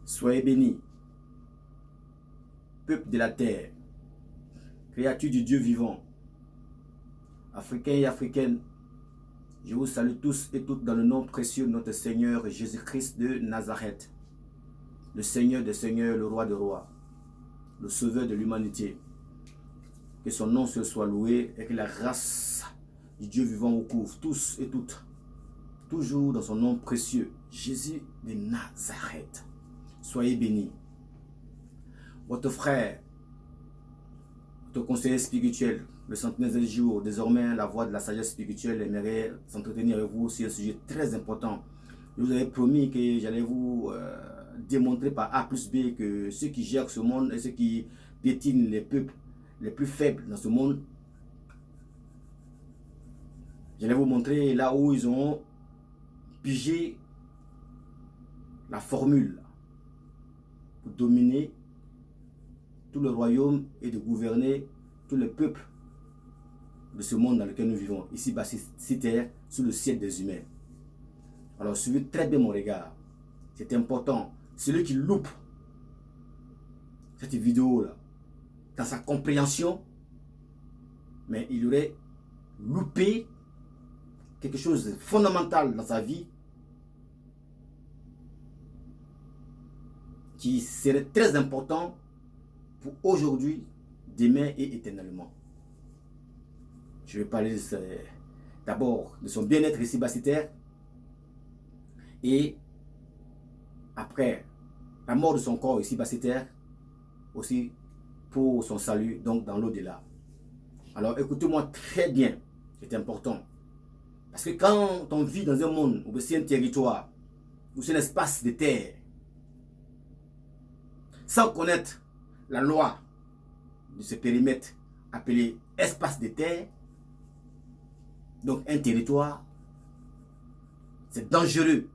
Soyez bénis, peuple de la terre, créatures du Dieu vivant, Africains et Africaines, je vous salue tous et toutes dans le nom précieux de notre Seigneur Jésus-Christ de Nazareth, le Seigneur des Seigneurs, le Roi des Rois, le Sauveur de l'humanité. Que son nom se soit loué et que la grâce du Dieu vivant vous couvre tous et toutes, toujours dans son nom précieux, Jésus de Nazareth. Soyez bénis. Votre frère, votre conseiller spirituel, le centenaire des jours, désormais la voix de la sagesse spirituelle, aimerait s'entretenir avec vous sur un sujet très important. Je vous avais promis que j'allais vous démontrer par A plus B que ceux qui gèrent ce monde et ceux qui piétinent les peuples les plus faibles dans ce monde, j'allais vous montrer là où ils ont pigé la formule pour dominer tout le royaume et de gouverner tous les peuples de ce monde dans lequel nous vivons, ici bas sur terre, sous le ciel des humains. Alors suivez très bien mon regard, c'est important. Celui qui loupe cette vidéo là dans sa compréhension, mais il aurait loupé quelque chose de fondamental dans sa vie qui serait très important pour aujourd'hui, demain et éternellement. Je vais parler d'abord de son bien-être ici bas sur terre et après la mort de son corps ici bas sur terre, aussi pour son salut, donc dans l'au-delà. Alors écoutez-moi très bien, c'est important. Parce que quand on vit dans un monde, ou c'est un territoire, ou c'est un espace de terre, sans connaître la loi de ce périmètre appelé espace de terre, donc un territoire, c'est dangereux.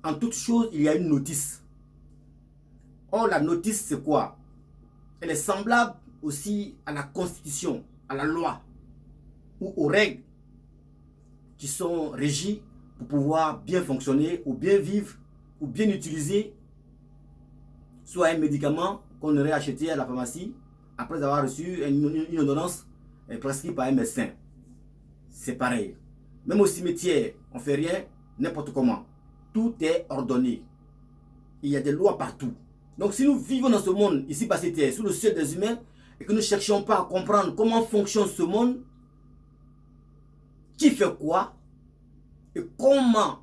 En toute chose, il y a une notice. Or, la notice, c'est quoi? Elle est semblable aussi à la constitution, à la loi, ou aux règles qui sont régies pour pouvoir bien fonctionner, ou bien vivre, ou bien utiliser soit un médicament qu'on aurait acheté à la pharmacie après avoir reçu une ordonnance prescrite par un médecin. C'est pareil. Même au cimetière, on ne fait rien n'importe comment. Tout est ordonné. Il y a des lois partout. Donc si nous vivons dans ce monde, ici bas sur terre, sous le ciel des humains, et que nous ne cherchons pas à comprendre comment fonctionne ce monde, qui fait quoi, et comment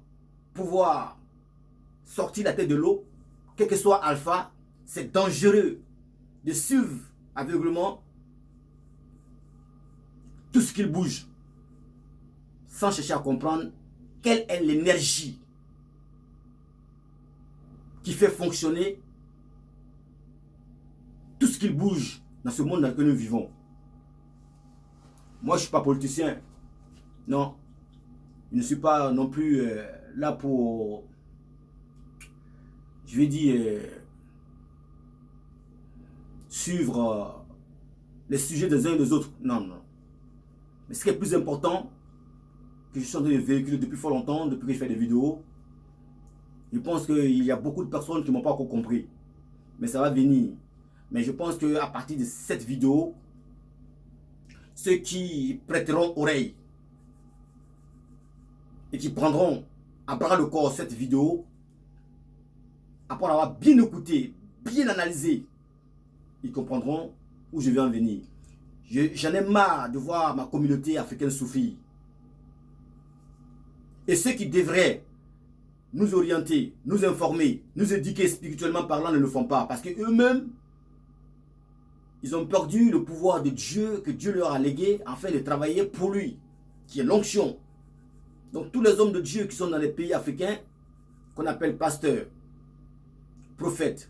pouvoir sortir la tête de l'eau, quel que soit alpha, c'est dangereux de suivre aveuglement tout ce qu'il bouge, sans chercher à comprendre quelle est l'énergie qui fait fonctionner tout ce qu'il bouge dans ce monde dans lequel nous vivons. Moi, je ne suis pas politicien. Non. Je ne suis pas non plus là pour, je vais dire, suivre les sujets des uns et des autres. Non, non. Mais ce qui est plus important, que je suis en train de véhiculer depuis fort longtemps, depuis que je fais des vidéos, je pense qu'il y a beaucoup de personnes qui ne m'ont pas encore compris. Mais ça va venir. Mais je pense qu'à partir de cette vidéo, ceux qui prêteront oreille et qui prendront à bras le corps cette vidéo, après avoir bien écouté, bien analysé, ils comprendront où je vais en venir. J'en ai marre de voir ma communauté africaine souffrir. Et ceux qui devraient nous orienter, nous informer, nous éduquer spirituellement parlant ne le font pas. Parce qu'eux-mêmes, ils ont perdu le pouvoir de Dieu que Dieu leur a légué afin de travailler pour lui, qui est l'onction. Donc tous les hommes de Dieu qui sont dans les pays africains, qu'on appelle pasteurs, prophètes,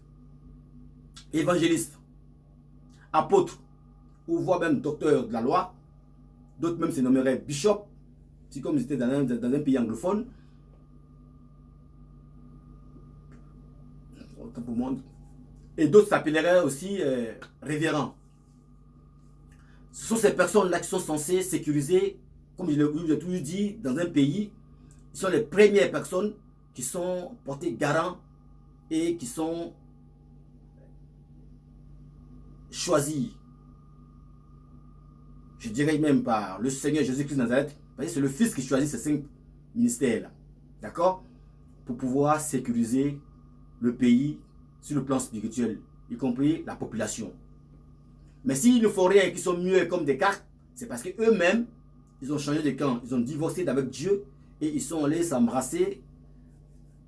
évangélistes, apôtres, ou voire même docteurs de la loi, d'autres même se nommeraient bishop, si comme ils étaient dans un pays anglophone, et d'autres s'appelleraient aussi révérends. Ce sont ces personnes-là qui sont censées sécuriser, comme je l'ai toujours dit, dans un pays, ils sont les premières personnes qui sont portées garant et qui sont choisis, je dirais même par le Seigneur Jésus-Christ de Nazareth, parce que c'est le Fils qui choisit ces 5 ministères-là, d'accord, pour pouvoir sécuriser le pays sur le plan spirituel, y compris la population. Mais s'ils ne font rien et qu'ils sont muets comme des cartes, c'est parce qu'eux-mêmes, ils ont changé de camp, ils ont divorcé d'avec Dieu et ils sont allés s'embrasser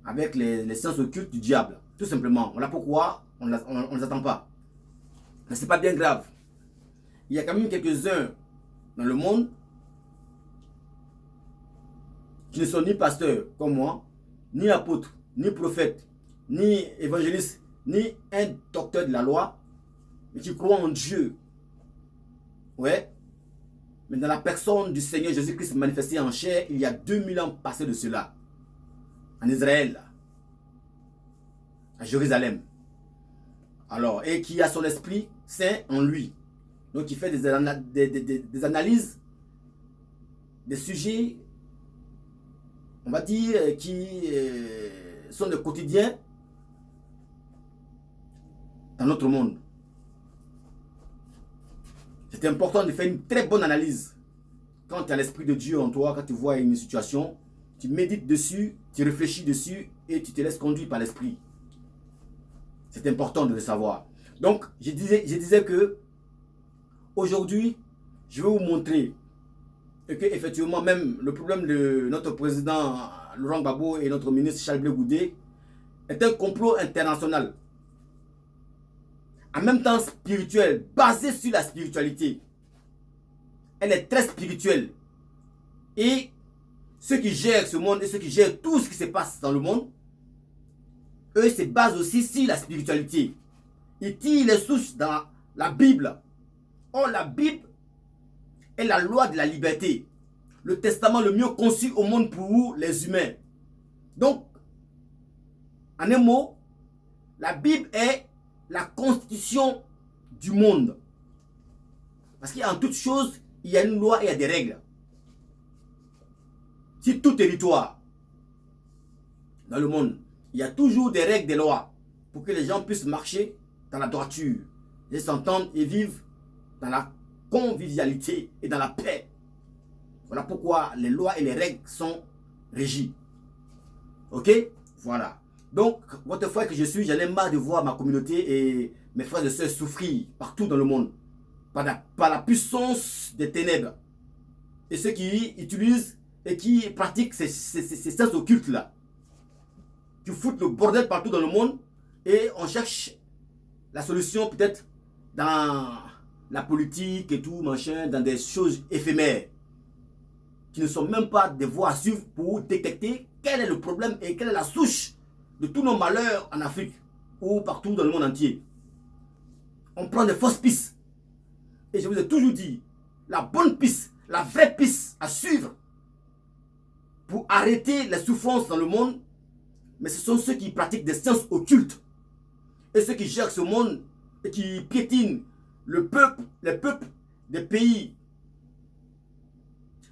avec les sciences occultes du diable. Tout simplement. Voilà pourquoi on ne les attend pas. Mais ce n'est pas bien grave. Il y a quand même quelques-uns dans le monde qui ne sont ni pasteurs comme moi, ni apôtres, ni prophètes, ni évangélistes, ni un docteur de la loi, mais qui croient en Dieu. Ouais. Mais dans la personne du Seigneur Jésus-Christ manifesté en chair, il y a 2000 ans passés de cela. En Israël, à Jérusalem. Alors, et qui a son esprit saint en lui. Donc, il fait des analyses des sujets, on va dire, qui sont des quotidiens dans notre monde. C'est important de faire une très bonne analyse. Quand tu as l'Esprit de Dieu en toi, quand tu vois une situation, tu médites dessus, tu réfléchis dessus et tu te laisses conduire par l'Esprit. C'est important de le savoir. Donc, je disais que aujourd'hui, je vais vous montrer que effectivement, même le problème de notre président Laurent Gbagbo et notre ministre Charles Blé Goudé est un complot international. En même temps spirituel, basé sur la spiritualité. Elle est très spirituelle. Et ceux qui gèrent ce monde et ceux qui gèrent tout ce qui se passe dans le monde, eux se basent aussi sur la spiritualité. Ils tirent les sources dans la Bible. Or, la Bible est la loi de la liberté. Le testament le mieux conçu au monde pour les humains. Donc, en un mot, la Bible est la constitution du monde. Parce qu'en toute chose, il y a une loi et il y a des règles. Si tout territoire dans le monde, il y a toujours des règles, des lois, pour que les gens puissent marcher dans la droiture, et s'entendent et vivent dans la convivialité et dans la paix. Voilà pourquoi les lois et les règles sont régies. Ok? Voilà. Donc, votre frère que je suis, j'en ai marre de voir ma communauté et mes frères et sœurs souffrir partout dans le monde par la puissance des ténèbres. Et ceux qui utilisent et qui pratiquent ces sciences occultes-là, qui foutent le bordel partout dans le monde et on cherche la solution peut-être dans la politique et tout, machin, dans des choses éphémères qui ne sont même pas des voies à suivre pour détecter quel est le problème et quelle est la souche de tous nos malheurs en Afrique ou partout dans le monde entier. On prend des fausses pistes. Et je vous ai toujours dit, la bonne piste, la vraie piste à suivre pour arrêter les souffrances dans le monde, mais ce sont ceux qui pratiquent des sciences occultes et ceux qui gèrent ce monde et qui piétinent le peuple, les peuples des pays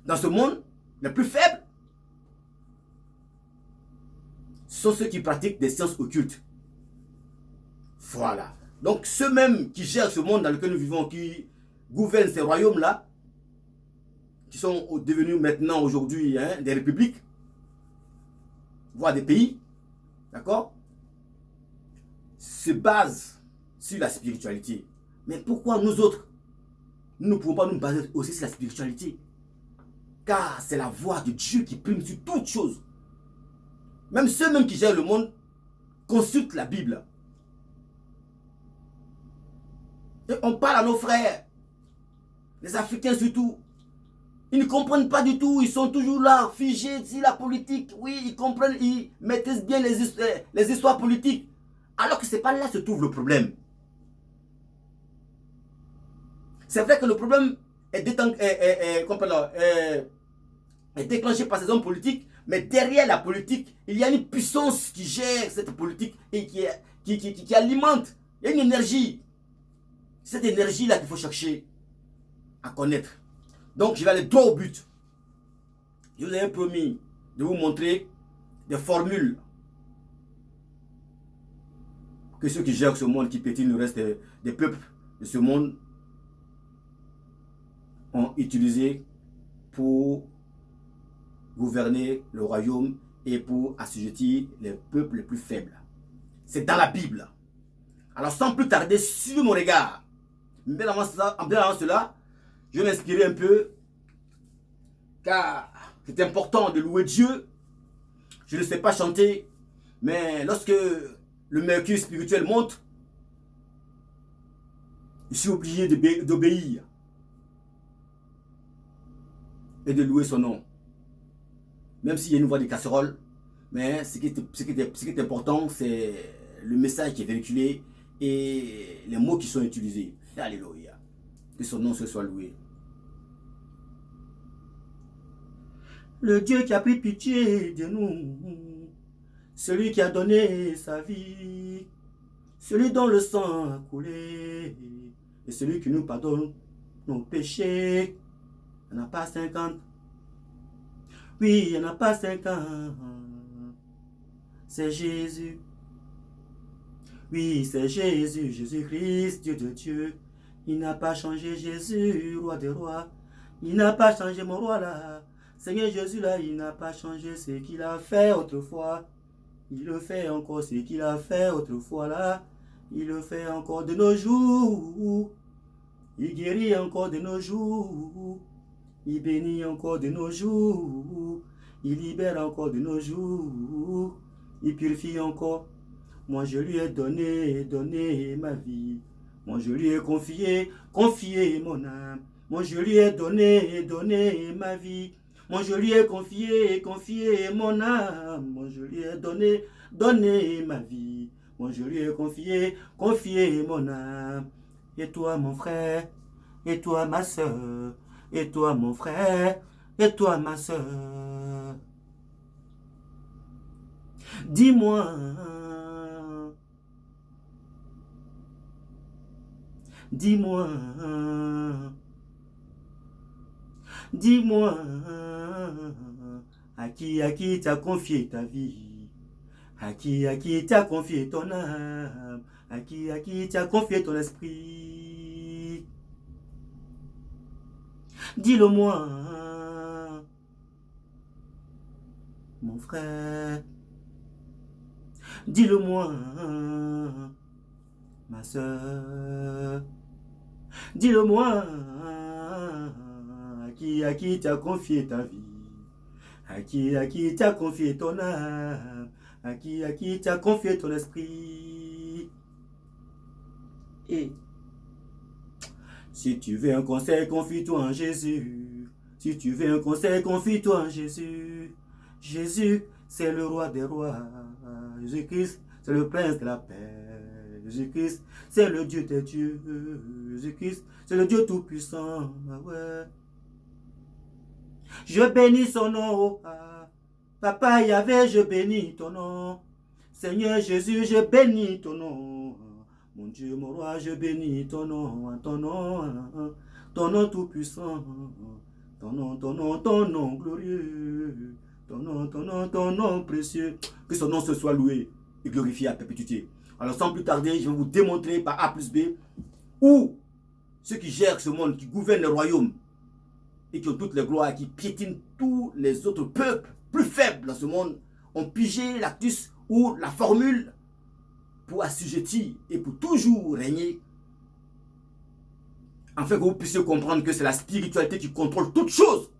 dans ce monde, les plus faibles, ce sont ceux qui pratiquent des sciences occultes. Voilà. Donc ceux-mêmes qui gèrent ce monde dans lequel nous vivons, qui gouvernent ces royaumes-là, qui sont devenus maintenant aujourd'hui des républiques, voire des pays, d'accord, se basent sur la spiritualité. Mais pourquoi nous autres, nous ne pouvons pas nous baser aussi sur la spiritualité? Car c'est la voix de Dieu qui prime sur toute chose. Même ceux-mêmes qui gèrent le monde consultent la Bible. Et on parle à nos frères, les Africains surtout. Ils ne comprennent pas du tout, ils sont toujours là, figés sur la politique. Oui, ils comprennent, ils maîtrisent bien les histoires politiques. Alors que ce n'est pas là que se trouve le problème. C'est vrai que le problème est déclenché par ces hommes politiques, mais derrière la politique, il y a une puissance qui gère cette politique et qui alimente. Il y a une énergie. Cette énergie-là qu'il faut chercher à connaître. Donc, je vais aller droit au but. Je vous ai promis de vous montrer des formules que ceux qui gèrent ce monde, qui pétinent le reste des peuples de ce monde, ont utilisé pour gouverner le royaume et pour assujettir les peuples les plus faibles. C'est dans la Bible. Alors sans plus tarder, sur mon regard, bien avant cela, je vais m'inspirer un peu, car c'est important de louer Dieu. Je ne sais pas chanter, mais lorsque le mercure spirituel monte, je suis obligé d'obéir et de louer son nom. Même s'il y a une voix de casserole, mais ce qui est important, c'est le message qui est véhiculé et les mots qui sont utilisés. Alléluia. Que son nom se soit loué. Le Dieu qui a pris pitié de nous, celui qui a donné sa vie, celui dont le sang a coulé, et celui qui nous pardonne nos péchés. Il n'y en a pas 50. Oui, il n'y en a pas 50. C'est Jésus. Oui, c'est Jésus, Jésus-Christ, Dieu de Dieu. Il n'a pas changé Jésus, roi des rois. Il n'a pas changé mon roi là. Seigneur Jésus là, il n'a pas changé ce qu'il a fait autrefois. Il le fait encore ce qu'il a fait autrefois là. Il le fait encore de nos jours. Il guérit encore de nos jours. Il bénit encore de nos jours. Il libère encore de nos jours. Il purifie encore. Moi je lui ai donné ma vie. Moi je lui ai confié mon âme. Moi je lui ai donné ma vie. Moi je lui ai confié mon âme. Moi je lui ai donné ma vie. Moi je lui ai confié mon âme. Et toi mon frère, et toi ma soeur, et toi mon frère, et toi ma soeur. Dis-moi, dis-moi, dis-moi, à qui t'as confié ta vie, à qui t'as confié ton âme, à qui t'as confié ton esprit. Dis-le moi, mon frère. Dis-le moi, ma soeur. Dis-le moi, à qui t'as confié ta vie, à qui t'as confié ton âme, à qui t'as confié ton esprit. Et si tu veux un conseil, confie-toi en Jésus. Si tu veux un conseil, confie-toi en Jésus. Jésus, c'est le roi des rois. Jésus-Christ, c'est le prince de la paix. Jésus-Christ, c'est le Dieu des dieux. Jésus-Christ, c'est le Dieu tout-puissant. Ouais. Je bénis son nom. Papa Yahvé, je bénis ton nom. Seigneur Jésus, je bénis ton nom. Mon Dieu, mon roi, je bénis ton nom tout-puissant. Ton nom glorieux. Ton nom précieux. Que son nom se soit loué et glorifié à perpétuité. Alors sans plus tarder, je vais vous démontrer par A plus B où ceux qui gèrent ce monde, qui gouvernent le royaume et qui ont toutes les gloires, qui piétinent tous les autres peuples plus faibles dans ce monde, ont pigé l'actus ou la formule pour assujettir et pour toujours régner, afin que vous puissiez comprendre que c'est la spiritualité qui contrôle toutes choses.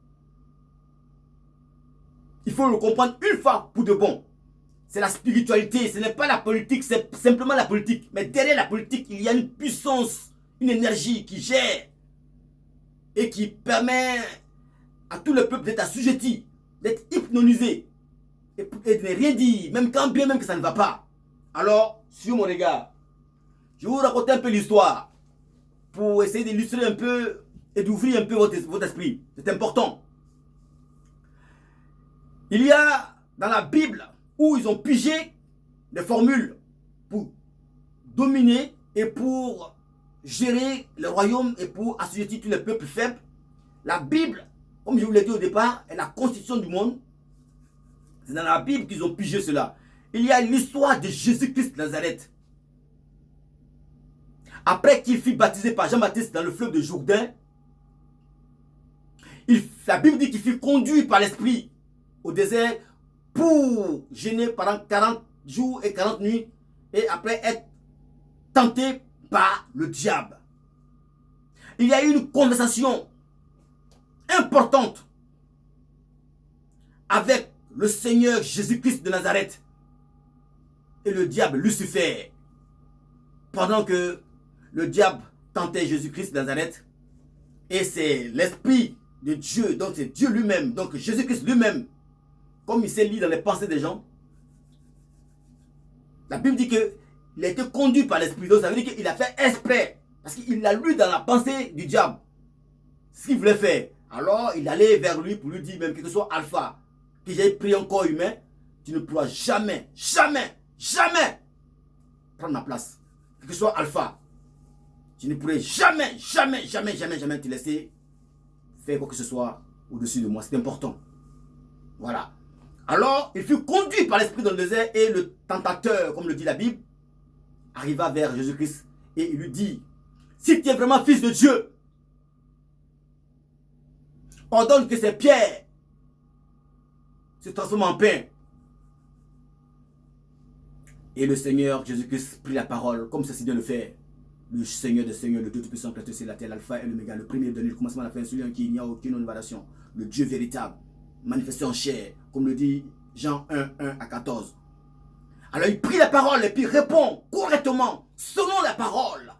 Il faut le comprendre une fois pour de bon. C'est la spiritualité, ce n'est pas la politique, c'est simplement la politique. Mais derrière la politique, il y a une puissance, une énergie qui gère et qui permet à tout le peuple d'être assujetti, d'être hypnotisé et de ne rien dire, même quand bien même que ça ne va pas. Alors, sur mon regard, je vais vous raconter un peu l'histoire pour essayer d'illustrer un peu et d'ouvrir un peu votre esprit. C'est important. Il y a dans la Bible où ils ont pigé des formules pour dominer et pour gérer le royaume et pour assujettir tous les peuples faibles. La Bible, comme je vous l'ai dit au départ, est la constitution du monde. C'est dans la Bible qu'ils ont pigé cela. Il y a l'histoire de Jésus-Christ de Nazareth. Après qu'il fut baptisé par Jean-Baptiste dans le fleuve de Jourdain, la Bible dit qu'il fut conduit par l'Esprit au désert pour jeûner pendant 40 jours et 40 nuits et après être tenté par le diable. Il y a eu une conversation importante avec le Seigneur Jésus-Christ de Nazareth et le diable Lucifer. Pendant que le diable tentait Jésus-Christ de Nazareth, et c'est l'Esprit de Dieu, donc c'est Dieu lui-même, donc Jésus-Christ lui-même, comme il s'est lu dans les pensées des gens, la Bible dit qu'il a été conduit par l'Esprit, donc ça veut dire qu'il a fait exprès, parce qu'il a lu dans la pensée du diable ce qu'il voulait faire. Alors il allait vers lui pour lui dire, même que ce soit Alpha, que j'ai pris un corps humain, tu ne pourras jamais, jamais, jamais prendre ma place. Que ce soit Alpha, tu ne pourrais jamais, jamais, jamais, jamais, jamais te laisser faire quoi que ce soit au-dessus de moi. C'est important. Voilà. Alors, il fut conduit par l'Esprit dans le désert et le tentateur, comme le dit la Bible, arriva vers Jésus-Christ et il lui dit, si tu es vraiment fils de Dieu, ordonne que ces pierres se transforment en pain. Et le Seigneur Jésus-Christ prit la parole, comme ceci de le faire. Le Seigneur des Seigneurs, le Dieu Tout-Puissant, Créateur sur la terre, l'Alpha et l'Oméga, le premier donné, le commencement à la fin, celui en qui il n'y a aucune innovation, le Dieu véritable, manifesté en chair, comme le dit Jean 1:1-14. Alors il prit la parole et puis répond correctement, selon la parole,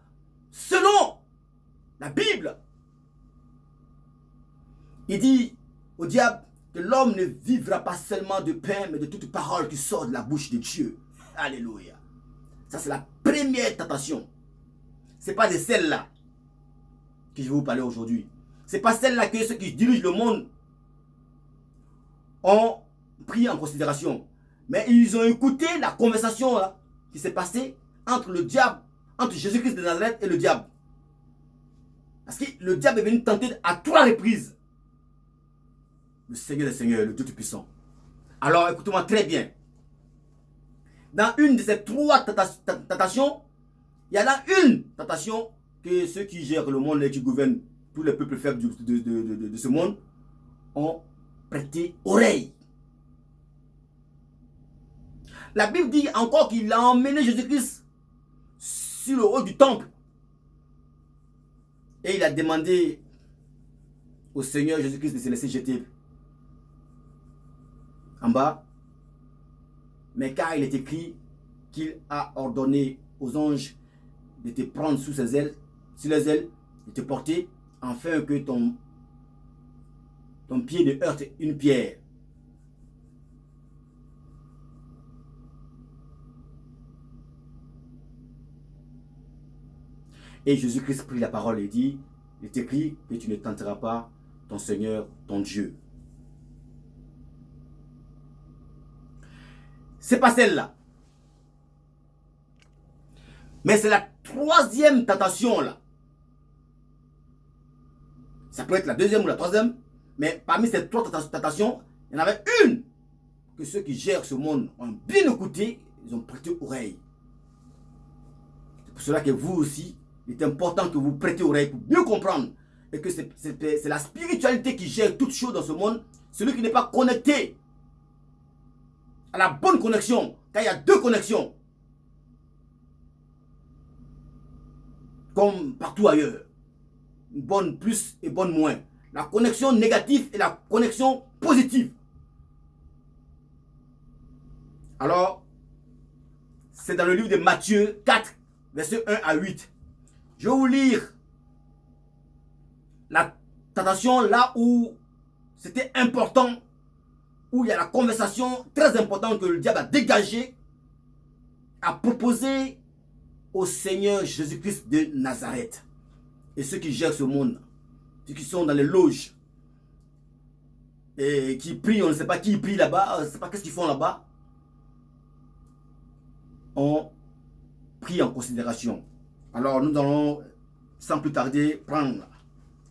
selon la Bible. Il dit au diable que l'homme ne vivra pas seulement de pain, mais de toute parole qui sort de la bouche de Dieu. Alléluia. Ça, c'est la première tentation. Ce n'est pas de celle-là que je vais vous parler aujourd'hui. Ce n'est pas celle-là que ceux qui dirigent le monde ont pris en considération. Mais ils ont écouté la conversation là, qui s'est passée entre le diable, entre Jésus-Christ de Nazareth et le diable. Parce que le diable est venu tenter à 3 reprises le Seigneur des Seigneurs, le Dieu Tout-Puissant. Alors écoutez-moi très bien. Dans une de ces 3 tentations, il y en a une tentation que ceux qui gèrent le monde et qui gouvernent tous les peuples faibles de ce monde ont prêté oreille. La Bible dit encore qu'il a emmené Jésus-Christ sur le haut du temple. Et il a demandé au Seigneur Jésus-Christ de se laisser jeter en bas. Mais car il est écrit qu'il a ordonné aux anges de te prendre sous ses ailes, sur les ailes, de te porter, afin que ton pied ne heurte une pierre. Et Jésus-Christ prit la parole et dit, il est écrit que tu ne tenteras pas ton Seigneur, ton Dieu. C'est pas celle-là. Mais c'est la 3e tentation là. Ça peut être la 2e ou la 3e. Mais parmi ces 3 tentations, il y en avait une que ceux qui gèrent ce monde ont bien écouté. Ils ont prêté oreille. C'est pour cela que vous aussi, il est important que vous prêtez oreille pour mieux comprendre. Et que c'est la spiritualité qui gère toutes choses dans ce monde. Celui qui n'est pas connecté à la bonne connexion. Car il y a 2 connexions. Comme partout ailleurs. Bonne plus et bonne moins. La connexion négative et la connexion positive. Alors, c'est dans le livre de Matthieu 4, versets 1-8. Je vais vous lire la tentation là où c'était important, où il y a la conversation très importante que le diable a dégagée, a proposé au Seigneur Jésus-Christ de Nazareth. Et ceux qui gèrent ce monde, ceux qui sont dans les loges, et qui prient, on ne sait pas qui prie là-bas, on ne sait pas qu'est-ce qu'ils font là-bas, ont pris en considération. Alors nous allons, sans plus tarder, prendre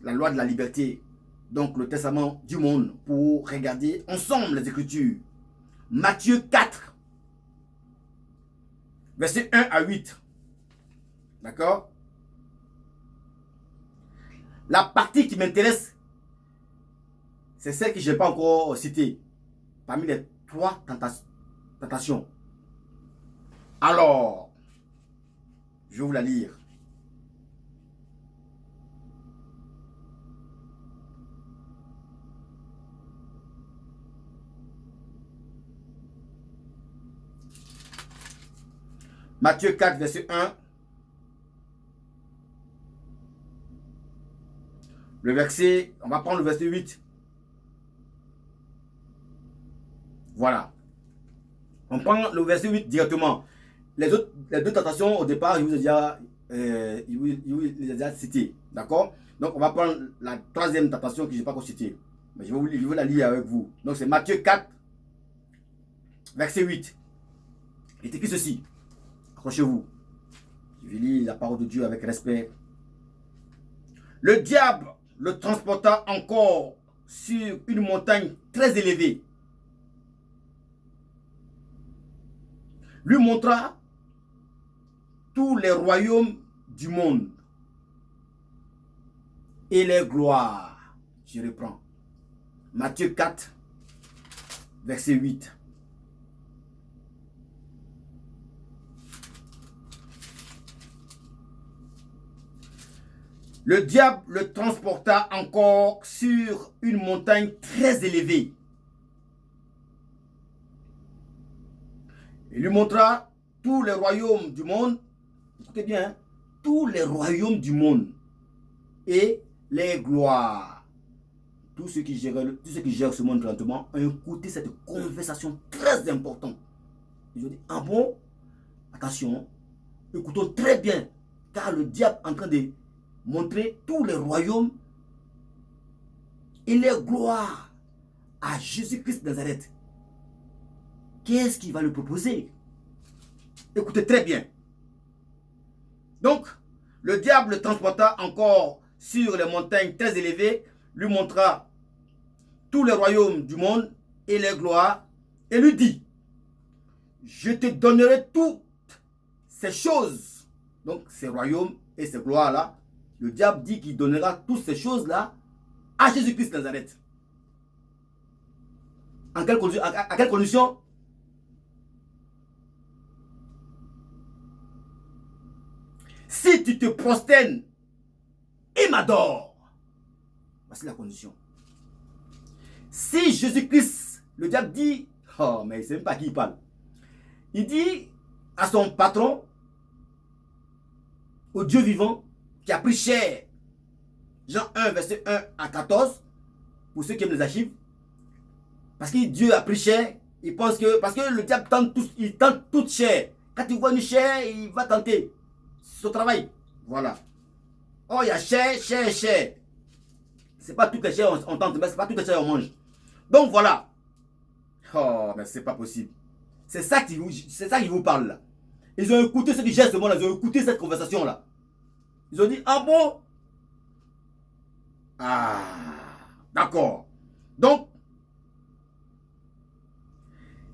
la loi de la liberté, donc le testament du monde, pour regarder ensemble les Écritures. Matthieu 4, versets 1-8. D'accord? la partie qui m'intéresse, c'est celle que je n'ai pas encore citée. Parmi les 3 tentations. Alors, je vais vous la lire. Matthieu 4, verset 1. Le verset, on va prendre le verset 8. Voilà. On prend le verset 8 directement. Les deux tentations, au départ, je vous ai déjà cité. D'accord? Donc, on va prendre la 3e tentation que je n'ai pas encore citée. Mais je vais la lire avec vous. Donc, c'est Matthieu 4, verset 8. Il est écrit ceci. Accrochez-vous. Je vais lire la parole de Dieu avec respect. Le diable le transporta encore sur une montagne très élevée. Lui montra tous les royaumes du monde et les gloires. Je reprends. Matthieu 4, verset 8. Le diable le transporta encore sur une montagne très élevée. Il lui montra tous les royaumes du monde. Écoutez bien, hein, tous les royaumes du monde et les gloires. Tous ceux qui gèrent ce monde présentement ont écouté cette conversation très importante. Ils ont dit, ah bon, attention, écoutons très bien, car le diable est en train de montrer tous les royaumes et les gloires à Jésus-Christ de Nazareth. Qu'est-ce qu'il va lui proposer? Écoutez très bien. Donc, le diable le transporta encore sur les montagnes très élevées, lui montra tous les royaumes du monde et les gloires, et lui dit, je te donnerai toutes ces choses. Donc, ces royaumes et ces gloires-là, le diable dit qu'il donnera toutes ces choses-là à Jésus-Christ de Nazareth. À quelle condition? Si tu te prosternes et m'adores. Voici la condition. Si Jésus-Christ, le diable dit, oh mais il ne sait même pas à qui il parle. Il dit à son patron, au Dieu vivant, qui a pris chair, Jean 1, verset 1 à 14, pour ceux qui aiment les archives, parce que Dieu a pris chair, il pense que, parce que le diable il tente toute chair. Quand il voit une chair, il va tenter. C'est son travail. Voilà. Oh, il y a chair. C'est pas toutes les chairs on tente, mais c'est pas toutes les chairs on mange. Donc voilà. Oh, mais c'est pas possible. C'est ça qui vous parle là. Ils ont écouté ce qui gère ce monde là, ils ont écouté cette conversation là. Ils ont dit, ah bon? Ah, d'accord. Donc,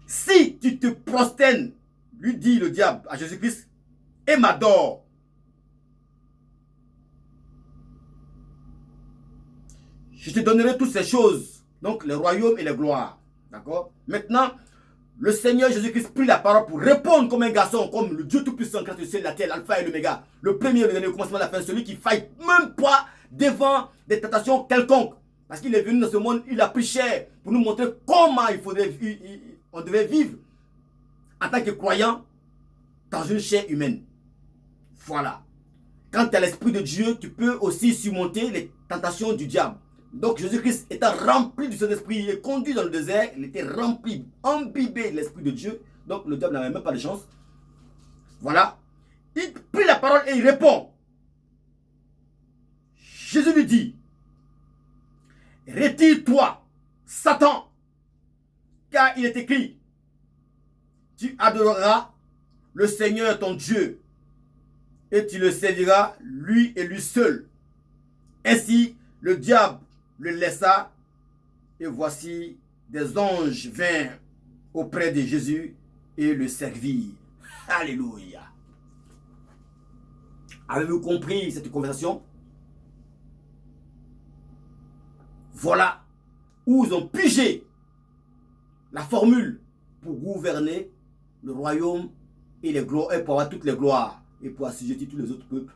si tu te prosternes, lui dit le diable à Jésus-Christ, et m'adore, je te donnerai toutes ces choses, donc les royaumes et les gloires. D'accord? Maintenant, le Seigneur Jésus-Christ prit la parole pour répondre comme un garçon, comme le Dieu Tout-Puissant, créateur du ciel et de la terre, l'alpha et l'oméga, le premier, le dernier, le commencement, la fin, celui qui ne faille même pas devant des tentations quelconques. Parce qu'il est venu dans ce monde, il a pris chair pour nous montrer comment on devait vivre en tant que croyant dans une chair humaine. Voilà. Quand tu as l'Esprit de Dieu, tu peux aussi surmonter les tentations du diable. Donc Jésus-Christ étant rempli du Saint-Esprit et conduit dans le désert, il était rempli, imbibé de l'Esprit de Dieu. Donc le diable n'avait même pas de chance. Voilà. Il prit la parole et il répond. Jésus lui dit, retire-toi, Satan, car il est écrit, tu adoreras le Seigneur ton Dieu et tu le serviras lui et lui seul. Ainsi, le diable le laissa et voici des anges vinrent auprès de Jésus et le servirent. Alléluia. Avez-vous compris cette conversation? Voilà où ils ont pigé la formule pour gouverner le royaume et les gloires, et pour avoir toutes les gloires et pour assujettir tous les autres peuples.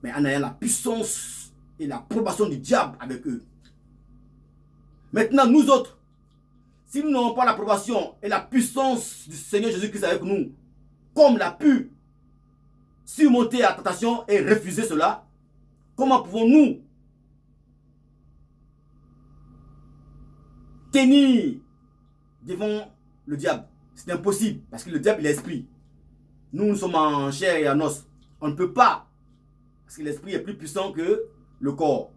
Mais en ayant la puissance et l'approbation du diable avec eux. Maintenant, nous autres, si nous n'avons pas l'approbation et la puissance du Seigneur Jésus-Christ avec nous, comme il a pu surmonter la tentation et refuser cela, comment pouvons-nous tenir devant le diable? C'est impossible, parce que le diable il est esprit. Nous sommes en chair et en os. On ne peut pas, parce que l'esprit est plus puissant que le corps.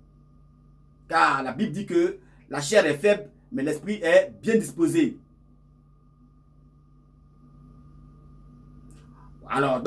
Car la Bible dit que la chair est faible, mais l'esprit est bien disposé. Alors, donc,